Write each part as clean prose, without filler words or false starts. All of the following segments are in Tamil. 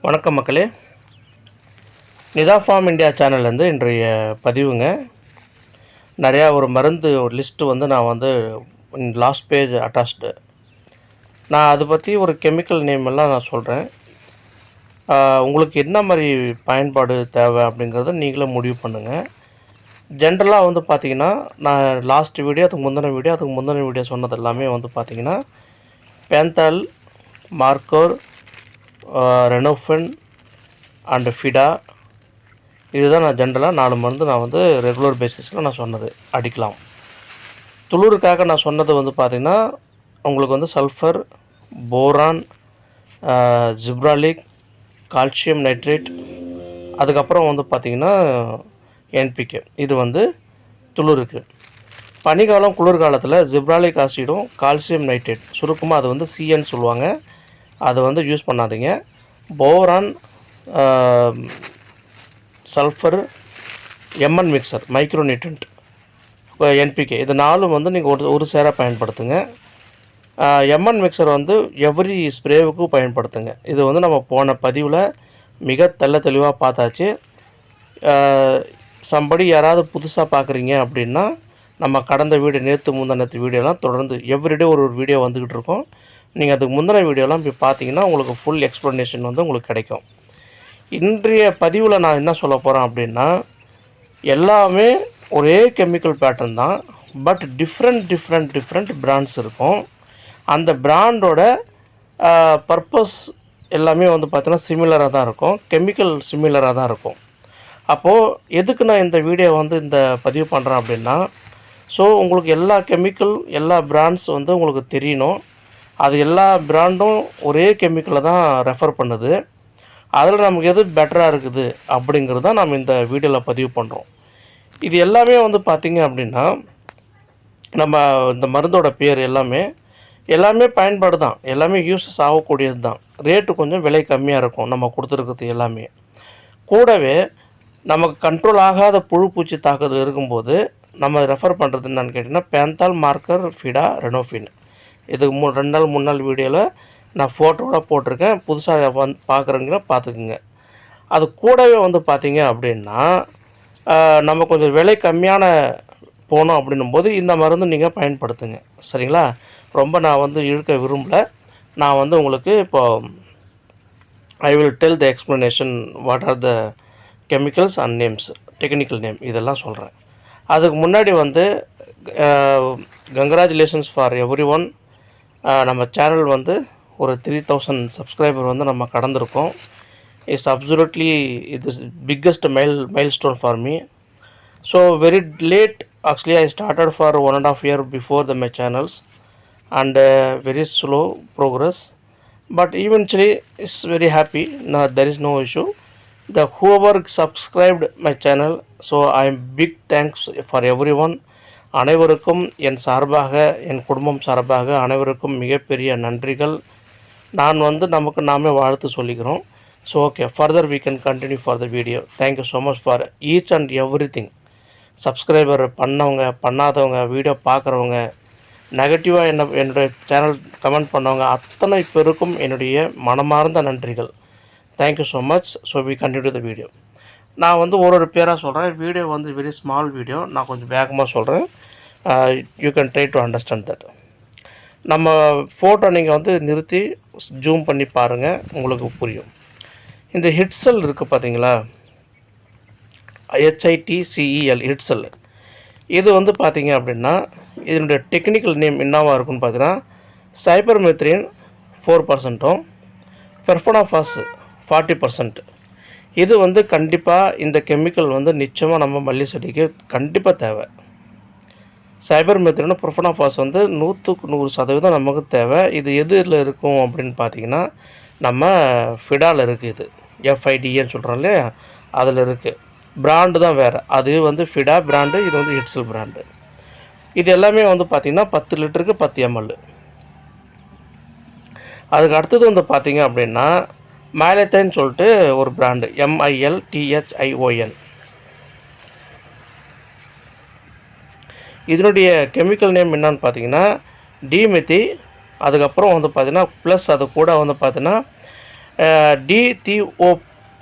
வணக்கம் மக்களே. நிதா ஃபார்ம் இந்தியா சேனல்லேருந்து இன்றைய பதிவுங்க. நிறையா ஒரு மருந்து ஒரு லிஸ்ட்டு வந்து நான் வந்து லாஸ்ட் பேஜ் அட்டாச்டு. நான் அதை பற்றி ஒரு கெமிக்கல் நேம் எல்லாம் நான் சொல்கிறேன். உங்களுக்கு என்ன மாதிரி பயன்பாடு தேவை அப்படிங்கிறத நீங்களே முடிவு பண்ணுங்கள். ஜென்ரலாக வந்து பார்த்திங்கன்னா, நான் லாஸ்ட் வீடியோ அதுக்கு முந்தின வீடியோ சொன்னது எல்லாமே வந்து பார்த்திங்கன்னா, பேந்தால், மார்க்கர், ரெனோஃபன் அண்டு ஃபிடா, இதுதான் நான் ஜென்ரலாக 4 மருந்து நான் வந்து ரெகுலர் பேசிஸில் நான் சொன்னது அடிக்கலாம். துளுருக்காக நான் சொன்னது வந்து பார்த்திங்கன்னா, உங்களுக்கு வந்து sulphur, boron, gibberellic, calcium nitrate, அதுக்கப்புறம் வந்து பார்த்திங்கன்னா என்பிகே, இது வந்து துளுருக்கு. பனிக்காலம் குளிர்காலத்தில் ஜிப்ராலிக் ஆசிடும் கால்சியம் நைட்ரேட், சுருக்கமாக அது வந்து சிஎன்னு சொல்லுவாங்க, அதை வந்து யூஸ் பண்ணாதீங்க. Boron, sulphur, MN mixture, micro nutrient, NPK, இது 4 வந்து நீங்கள் ஒரு சேராக பயன்படுத்துங்க. எம்என் மிக்சர் வந்து எவ்ரி ஸ்ப்ரேவுக்கும் பயன்படுத்துங்க. இது வந்து நம்ம போன பதிவில் மிக தெளிவாக பார்த்தாச்சு. சம்படி யாராவது புதுசாக பார்க்குறீங்க அப்படின்னா, நம்ம கடந்த வீடியோ முந்தினத்து வீடியோலாம் தொடர்ந்து எவ்ரிடே ஒரு வீடியோ வந்துக்கிட்டு இருக்கோம். நீங்கள் அதுக்கு முந்தின வீடியோலாம் போய் பார்த்தீங்கன்னா உங்களுக்கு ஃபுல் எக்ஸ்ப்ளனேஷன் வந்து உங்களுக்கு கிடைக்கும். இன்றைய பதிவில் நான் என்ன சொல்ல போகிறேன் அப்படின்னா, எல்லாமே ஒரே கெமிக்கல் பேட்டர்ன் தான், பட் டிஃப்ரெண்ட் பிராண்ட்ஸ் இருக்கும். அந்த பிராண்டோட பர்பஸ் எல்லாமே வந்து பார்த்தீங்கன்னா சிமிலராக தான் இருக்கும், கெமிக்கல் சிமிலராக தான் இருக்கும். அப்போது எதுக்கு நான் இந்த வீடியோ வந்து இந்த பதிவு பண்ணுறேன் அப்படின்னா, ஸோ உங்களுக்கு எல்லா கெமிக்கல் எல்லா பிராண்ட்ஸ் வந்து உங்களுக்கு தெரியணும். அது எல்லா பிராண்டும் ஒரே கெமிக்கலை தான் ரெஃபர் பண்ணுது. அதில் நமக்கு எது பெட்டராக இருக்குது அப்படிங்கிறது தான் நம்ம இந்த வீடியோவில் பதிவு பண்ணுறோம். இது எல்லாமே வந்து பார்த்திங்க அப்படின்னா, நம்ம இந்த மருந்தோட பேர் எல்லாமே பயன்பாடு தான், எல்லாமே யூஸஸ் ஆகக்கூடியது தான். ரேட்டு கொஞ்சம் விலை கம்மியாக இருக்கும் நம்ம கொடுத்துருக்கிறது எல்லாமே. கூடவே நமக்கு கண்ட்ரோல் ஆகாத புழு பூச்சி தாக்குதல் இருக்கும்போது நம்ம ரெஃபர் பண்ணுறது என்னன்னு கேட்டிங்கன்னா, பேந்தால், மார்க்கர், ஃபிடா, ரெனோஃபின். இதுக்கு 2 நாள் 3 நாள் வீடியோவில் நான் ஃபோட்டோவோட போட்டிருக்கேன். புதுசாக பார்க்குறவங்கள பார்த்துக்குங்க. அது கூடவே வந்து பார்த்திங்க அப்படின்னா, நம்ம கொஞ்சம் விலை கம்மியான போனோம் அப்படின்னும்போது இந்த மருந்து நீங்கள் பயன்படுத்துங்க. சரிங்களா? ரொம்ப நான் வந்து இழுக்க விரும்பலை. நான் வந்து உங்களுக்கு இப்போது I will tell the explanation what are the chemicals and names, technical name, இதெல்லாம் சொல்கிறேன். அதுக்கு முன்னாடி வந்து கங்க்ராச்சுலேஷன்ஸ் ஃபார் எவ்ரி ஒன். நம்ம சேனல் வந்து ஒரு 3000 சப்ஸ்கிரைபர் வந்து நம்ம கடந்திருக்கோம். இட்ஸ் அப்சல்யூட்லி இது biggest milestone for me. So very late actually I started for 1.5 year before my channels and very slow progress, but eventually it's very happy. There is no issue. whoever subscribed my channel, so I am big thanks for everyone. அனைவருக்கும் என் சார்பாக, என் குடும்பம் சார்பாக அனைவருக்கும் மிகப்பெரிய நன்றிகள். நான் வந்து நமக்கு நாமே வாழ்த்து சொல்லிக்கிறோம். So okay, further we can continue for the video. Thank you so much for each and everything. Subscriber பண்ணவங்க, பண்ணாதவங்க, வீடியோ பார்க்குறவங்க, நெகட்டிவாக என்னுடைய சேனல் கமெண்ட் பண்ணவங்க அத்தனை பேருக்கும் என்னுடைய மனமார்ந்த நன்றிகள். Thank you so much. So we continue the video. நான் வந்து ஒரு பேராக சொல்கிறேன். வீடியோ வந்து வெரி ஸ்மால் வீடியோ, நான் கொஞ்சம் வேகமாக சொல்கிறேன். You can try to understand that. நம்ம ஃபோட்டோ நீங்கள் வந்து நிறுத்தி ஜூம் பண்ணி பாருங்கள், உங்களுக்கு புரியும். இந்த ஹிட்செல் இருக்குது பார்த்தீங்களா, HITCEL, ஹிட்செல். இது வந்து பார்த்திங்க அப்படின்னா இதனுடைய டெக்னிக்கல் நேம் என்னவாக இருக்குன்னு பார்த்தீங்கன்னா, சைபர்மெத்ரின் 4%, பெர்ஃபனாஃபாஸ் 40%. இது வந்து கண்டிப்பாக இந்த கெமிக்கல் வந்து நிச்சயமாக நம்ம மல்லி செடிக்கு கண்டிப்பாக தேவை. சைபர்மெத்ரின், பெர்ஃபனாஃபாஸ் வந்து 100% நமக்கு தேவை. இது எதில் இருக்கும் அப்படின்னு பார்த்தீங்கன்னா, நம்ம ஃபிடாவில் இருக்குது. இது FIDAன்னு சொல்கிறோம் இல்லையா, அதில் இருக்குது. பிராண்டு தான் வேறு. அது வந்து ஃபிடா பிராண்டு, இது வந்து ஹிட்செல் பிராண்டு. இது எல்லாமே வந்து பார்த்திங்கன்னா 10 லிட்டருக்கு 10 ml. அதுக்கு அடுத்தது வந்து பார்த்திங்க அப்படின்னா மேலத்தைன்னு சொல்லிட்டு ஒரு பிராண்டு, MILTHION. இதனுடைய கெமிக்கல் நேம் என்னன்னு பார்த்தீங்கன்னா டிமெத்தி. அதுக்கப்புறம் வந்து பார்த்தீங்கன்னா ப்ளஸ் அது கூட வந்து பார்த்தீங்கன்னா டிதி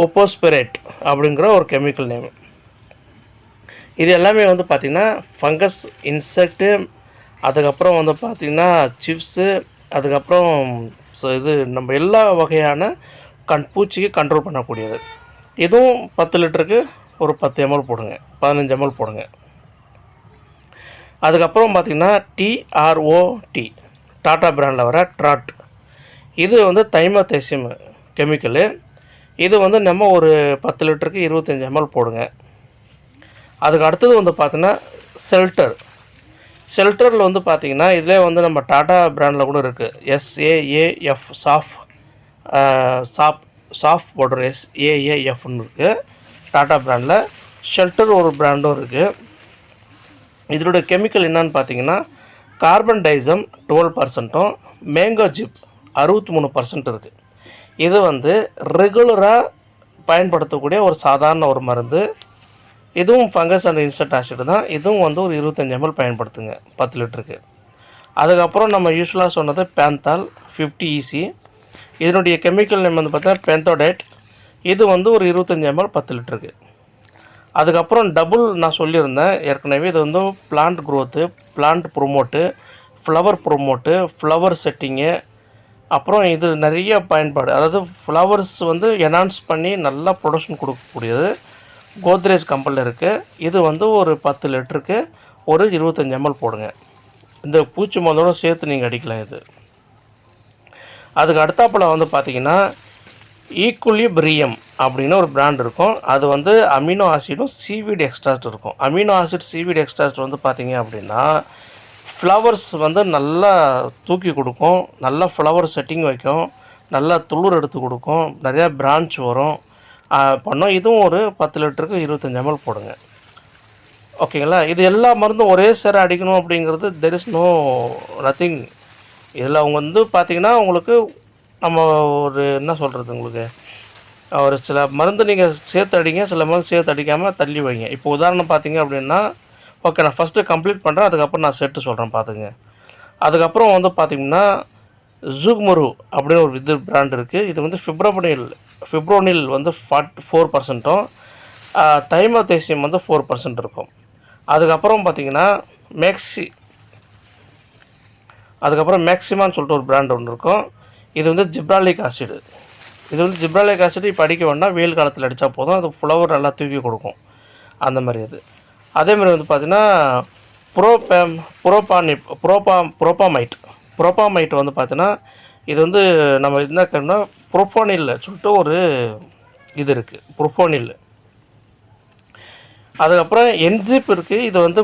ஒப்போஸ்பிரேட் அப்படிங்கிற ஒரு கெமிக்கல் நேம். இது எல்லாமே வந்து பார்த்திங்கன்னா ஃபங்கஸ், இன்செக்ட்டு, அதுக்கப்புறம் வந்து பார்த்திங்கன்னா சிப்ஸு, அதுக்கப்புறம் இது நம்ம எல்லா வகையான பூச்சிக்கு கண்ட்ரோல் பண்ணக்கூடியது. இதுவும் 10 லிட்டருக்கு ஒரு 10 ml போடுங்க, 15 ml போடுங்க. அதுக்கப்புறம் பார்த்திங்கன்னா TROT, டாட்டா பிராண்டில் வர ட்ராட். இது வந்து தைமோதேசியம் கெமிக்கலு. இது வந்து நம்ம ஒரு 10 லிட்டருக்கு 25 ml போடுங்க. அதுக்கு அடுத்தது வந்து பார்த்திங்கன்னா ஷெல்டரில் வந்து பார்த்திங்கன்னா இதிலே வந்து நம்ம டாட்டா பிராண்டில் கூட இருக்குது. SAAF சாஃப் பவுடர் SAAFன்னு இருக்குது டாட்டா பிராண்டில். ஷெல்டர் ஒரு பிராண்டும் இருக்குது. இதோட கெமிக்கல் என்னன்னு பார்த்தீங்கன்னா கார்பன் டைசம் 12%, மேங்கோ ஜிப் 63% இருக்குது. இது வந்து ரெகுலராக பயன்படுத்தக்கூடிய ஒரு சாதாரண ஒரு மருந்து. இதுவும் ஃபங்கஸ் அண்ட் இன்செக்ட் ஆசிட் தான். இதுவும் வந்து ஒரு 25 ml பயன்படுத்துங்க 10 லிட்டருக்கு. அதுக்கப்புறம் நம்ம யூஸ்வலாக சொன்னது பேந்தால் 50 EC. இதனுடைய கெமிக்கல் நேம் வந்து பார்த்தா பென்தோடேட். இது வந்து ஒரு 25 ml 10 லிட்டருக்கு. அதுக்கப்புறம் டபுள் நான் சொல்லியிருந்தேன் ஏற்கனவே. இது வந்து plant growth, plant promote, flower promote, flower setting, அப்புறம் இது நிறைய பயன்பாடு. அதாவது ஃப்ளவர்ஸ் வந்து என்ஹான்ஸ் பண்ணி நல்லா ப்ரொடக்ஷன் கொடுக்கக்கூடியது கோத்ரேஜ் கம்பெனியில் இருக்குது. இது வந்து ஒரு 10 லிட்டருக்கு ஒரு 25 ml போடுங்க. இந்த பூச்சி மருந்தோடு சேர்த்து நீங்கள் அடிக்கலாம் இது. அதுக்கு அடுத்தாப்பில் வந்து பார்த்திங்கன்னா ஈக்குலிபிரியம் அப்படின்னு ஒரு பிராண்ட் இருக்கும். அது வந்து அமினோ ஆசிடும் சீவீட் எக்ஸ்ட்ராக்ட் இருக்கும். அமினோ ஆசிட் சீவீட் எக்ஸ்ட்ராக்ட் வந்து பார்த்திங்க அப்படின்னா ஃப்ளவர்ஸ் வந்து நல்லா தூக்கி கொடுக்கும், நல்லா ஃப்ளவர் செட்டிங் வைக்கும், நல்லா துளிர் எடுத்து கொடுக்கும், நிறையா பிரான்ச் வரும் பண்ணோம். இதுவும் ஒரு 10 லிட்டருக்கு 25 ml போடுங்க. ஓகேங்களா? இது எல்லா மருந்தும் ஒரே சேர அடிக்கணும் அப்படிங்கிறது தெர் இஸ் நத்திங். இதில் அவங்க வந்து பார்த்திங்கன்னா உங்களுக்கு நம்ம ஒரு என்ன சொல்கிறது, உங்களுக்கு ஒரு சில மருந்து நீங்கள் சேர்த்து அடிங்க, சில மருந்து சேர்த்து அடிக்காமல் தள்ளி வைங்க. இப்போ உதாரணம் பார்த்திங்க அப்படின்னா, ஓகே நான் ஃபஸ்ட்டு கம்ப்ளீட் பண்ணுறேன், அதுக்கப்புறம் நான் செட்டு சொல்கிறேன் பார்த்துங்க. அதுக்கப்புறம் வந்து பார்த்திங்கன்னா ஜூக்மரு அப்படின்னு ஒரு இது பிராண்ட் இருக்குது. இது வந்து ஃபிப்ரோனில் வந்து 4%, தைமோதேசியம் வந்து 4% இருக்கும். அதுக்கப்புறம் பார்த்திங்கன்னா மேக்ஸிமான்னு சொல்லிட்டு ஒரு பிராண்ட் ஒன்று இருக்கும். இது வந்து ஜிப்ராலிக் ஆசிடு. இது வந்து ஜிப்ராலிக் ஆசிடு இப்போ அடிக்க வேண்டாம், வெயில் காலத்தில் அடித்தா போதும், அது ஃப்ளவர் நல்லா தூக்கி கொடுக்கும் அந்த மாதிரி. அது அதேமாதிரி வந்து பார்த்திங்கன்னா ப்ரோப்பாமைட் வந்து பார்த்தீங்கன்னா இது வந்து நம்ம என்ன கேட்டோம்னா ப்ரோஃபோனில் சொல்லிட்டு ஒரு இது இருக்குது, ப்ரோஃபோனில். அதுக்கப்புறம் என்ஜிப் இருக்குது. இது வந்து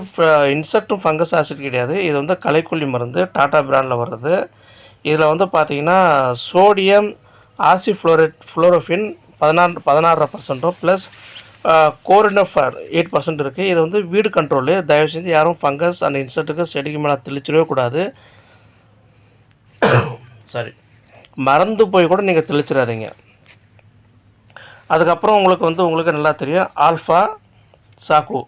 இன்செக்டும் ஃபங்கஸ் ஆசிட் கிடையாது. இது வந்து களைக்கொல்லி மருந்து, டாட்டா பிராண்டில் வர்றது. இதில் வந்து பார்த்திங்கன்னா சோடியம் ஆசிஃப்ளோரோஃபின் 16% ப்ளஸ் கோரினோஃபர் 8% இருக்குது. இது வந்து வீடு கண்ட்ரோலு. தயவு செஞ்சு யாரும் ஃபங்கஸ் அண்ட் இன்செக்ட்டுக்கு செடிக்கு மேலே தெளிச்சிடவே கூடாது. சாரி, மறந்து போய் கூட நீங்கள் தெளிச்சிடாதீங்க. அதுக்கப்புறம் உங்களுக்கு நல்லா தெரியும் ஆல்ஃபா சாக்கு.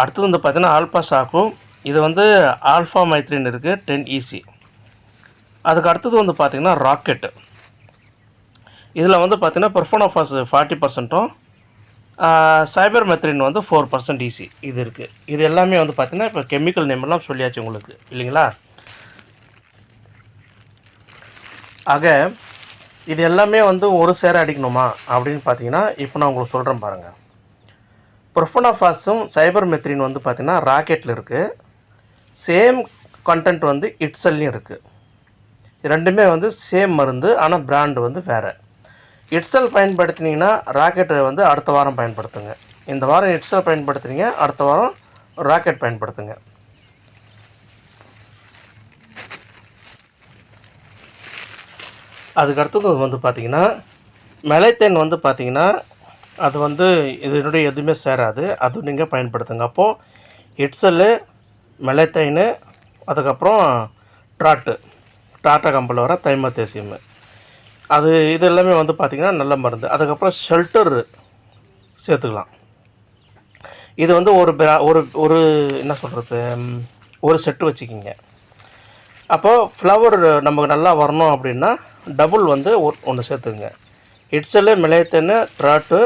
அடுத்தது வந்து பார்த்தீங்கன்னா ஆல்ஃபா சாக்கு. இது வந்து ஆல்ஃபா மைத்ரின் இருக்குது 10 EC. அதுக்கு அடுத்தது வந்து பார்த்திங்கன்னா ராக்கெட்டு. இதில் வந்து பார்த்திங்கன்னா பெர்ஃபோனோஃபாஸ் 40%, சைபர் மெத்ரின் வந்து 4% EC இது இருக்குது. இது எல்லாமே வந்து பார்த்திங்கன்னா இப்போ கெமிக்கல் நேமெல்லாம் சொல்லியாச்சு உங்களுக்கு இல்லைங்களா? ஆக இது எல்லாமே வந்து ஒரு சேர அடிக்கணுமா அப்படின்னு பார்த்தீங்கன்னா இப்போ நான் உங்களுக்கு சொல்கிறேன் பாருங்கள். பெர்ஃபோனோஃபாஸும் சைபர் மெத்ரின் வந்து பார்த்திங்கன்னா ராக்கெட்டில் இருக்குது. சேம் கண்டென்ட் வந்து இட்சல்லையும் இருக்குது. ரெண்டுமே வந்து சேம் மருந்து, ஆனால் பிராண்டு வந்து வேறு. இட்சல் பயன்படுத்தினீங்கன்னா ராக்கெட்டை வந்து அடுத்த வாரம் பயன்படுத்துங்க. இந்த வாரம் இட்சல் பயன்படுத்துனீங்க, அடுத்த வாரம் ராக்கெட் பயன்படுத்துங்க. அதுக்கு அடுத்தது வந்து பார்த்திங்கன்னா மெலைத்தேன் வந்து பார்த்திங்கன்னா அது வந்து இதனுடைய எதுவுமே சேராது, அது நீங்கள் பயன்படுத்துங்க. அப்போது இட்சல்லு, மெலைத்தைனு, அதுக்கப்புறம் டாட்டா கம்பெனியில் வர தைமோதேசியம், இது எல்லாமே வந்து பார்த்திங்கன்னா நல்ல மருந்து. அதுக்கப்புறம் ஷெல்டர் சேர்த்துக்கலாம். இது வந்து ஒரு என்ன சொல்கிறது, ஒரு செட்டு வச்சுக்கிங்க. அப்போது ஃப்ளவர் நமக்கு நல்லா வரணும் அப்படின்னா டபுள் வந்து ஒன்று சேர்த்துக்குங்க. இட்ஸலு, மெலேத்தனு, ட்ராட்டு,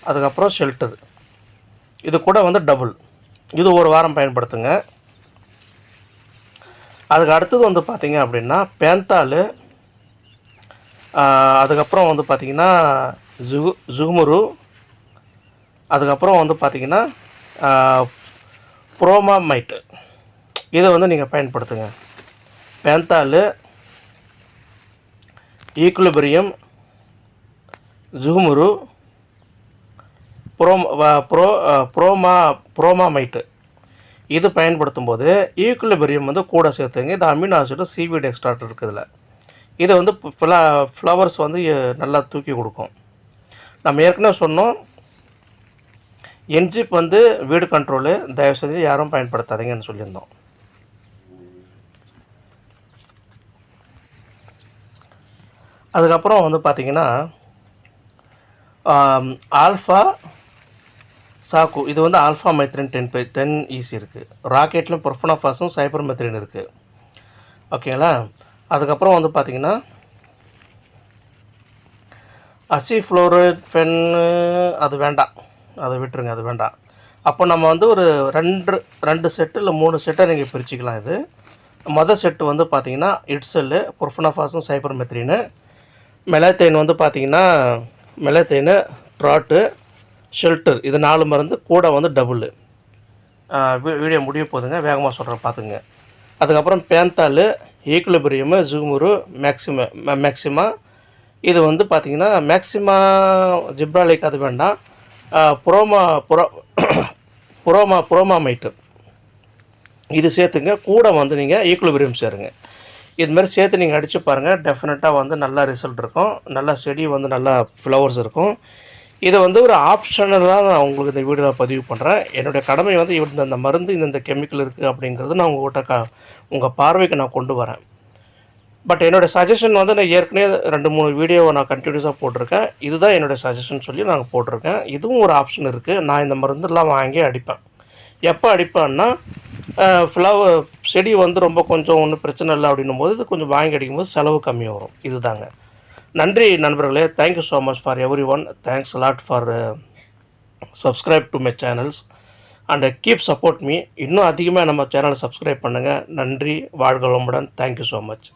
அதுக்கப்புறம் ஷெல்டர், இது கூட வந்து டபுள். இது ஒரு வாரம் பயன்படுத்துங்க. அதுக்கு அடுத்தது வந்து பார்த்திங்க அப்படின்னா பேந்தாலு, அதுக்கப்புறம் வந்து பார்த்திங்கன்னா ஜுகுமுரு, அதுக்கப்புறம் வந்து பார்த்திங்கன்னா புரோமாமைட்டு, இதை வந்து நீங்கள் பயன்படுத்துங்க. பேந்தாலு, ஈக்குலிபிரியம், ஜுகுமுரு, புரோமாமைட்டு, இது பயன்படுத்தும் போது ஈக்குலிபிரியம் வந்து கூட சேர்த்துங்க. இது அமினோ ஆசிடு சீவீட் எக்ஸ்ட்ராக்ட் இருக்குதுல, இது வந்து ஃப்ளவர்ஸ் வந்து நல்லா தூக்கி கொடுக்கும். நம்ம ஏற்கனவே சொன்னோம், என்ஜிப் வந்து வீடு கண்ட்ரோலு தயவு செஞ்சு யாரும் பயன்படுத்தாதீங்கன்னு சொல்லியிருந்தோம். அதுக்கப்புறம் வந்து பார்த்திங்கன்னா ஆல்ஃபா சாக்கு, இது வந்து ஆல்ஃபா மைத்ரின் 10 ஈஸி இருக்குது. ராக்கெட்லையும் ப்ரொஃபனாஃபாஸும் சைபர் மெத்ரின் இருக்குது. ஓகேங்களா. அதுக்கப்புறம் வந்து பார்த்திங்கன்னா அசிஃப்ளோரைட் ஃபென்னு, அது வேண்டாம், அதை விட்டுருங்க, அது வேண்டாம். அப்போ நம்ம வந்து ஒரு 2 செட்டு இல்லை 3 செட்டை நீங்கள் பிரிச்சுக்கலாம். இது மொதல் செட்டு வந்து பார்த்திங்கன்னா இட்ஸெல்லு, ப்ரொஃபனாஃபாஸும் சைபர் மெத்ரின்னு, மெலாத்தைன் வந்து பார்த்திங்கன்னா மெலாத்தைனு, ட்ராட்டு, ஷெல்டர், இது 4 மருந்து கூட வந்து டபுள். வீடியோ முடிய போதுங்க, வேகமாக சொல்கிறேன் பார்த்துங்க. அதுக்கப்புறம் பேந்தாலு, ஈக்குலிபிரியமு, ஜூமுரு, மேக்சிமா, இது வந்து பார்த்திங்கன்னா மேக்சிமா ஜிப்ராலிக், அது வேண்டாம். புரோமாமைட்டு, இது சேர்த்துங்க. கூட வந்து நீங்கள் ஈக்குலிபிரியம் சேருங்க. இதுமாதிரி சேர்த்து நீங்கள் அடித்து பாருங்கள், டெஃபினட்டாக வந்து நல்ல ரிசல்ட் இருக்கும். நல்லா செடி வந்து நல்லா ஃப்ளவர்ஸ் இருக்கும். இதை வந்து ஒரு ஆப்ஷனலாக நான் உங்களுக்கு இந்த வீடியோவில் பதிவு பண்ணுறேன். என்னுடைய கடமை வந்து இந்த மருந்து இந்த கெமிக்கல் இருக்குது அப்படிங்கிறது நான் உங்கள்கிட்ட உங்கள் பார்வைக்கு நான் கொண்டு வரேன். பட் என்னோடய சஜஷன் வந்து நான் ஏற்கனவே 2-3 வீடியோவை நான் கண்டினியூஸாக போட்டிருக்கேன். இதுதான் என்னுடைய சஜஷன் சொல்லி நாங்கள் போட்டிருக்கேன். இதுவும் ஒரு ஆப்ஷன் இருக்குது. நான் இந்த மருந்துலாம் வாங்கி அடிப்பேன். எப்போ அடிப்பேன்னா செடி வந்து ரொம்ப கொஞ்சம் ஒன்றும் பிரச்சனை இல்லை அப்படின்னும் போது இது கொஞ்சம் வாங்கி அடிக்கும்போது செலவு கம்மியாக வரும். இதுதாங்க. நன்றி நண்பர்களே. Thank you so much for every one. Thanks lot for subscribe to my channels and keep support me. இன்னும் அதிகமாக நம்ம சேனலை சப்ஸ்கிரைப் பண்ணுங்கள். நன்றி. வாழ்க வளமுடன். Thank you so much.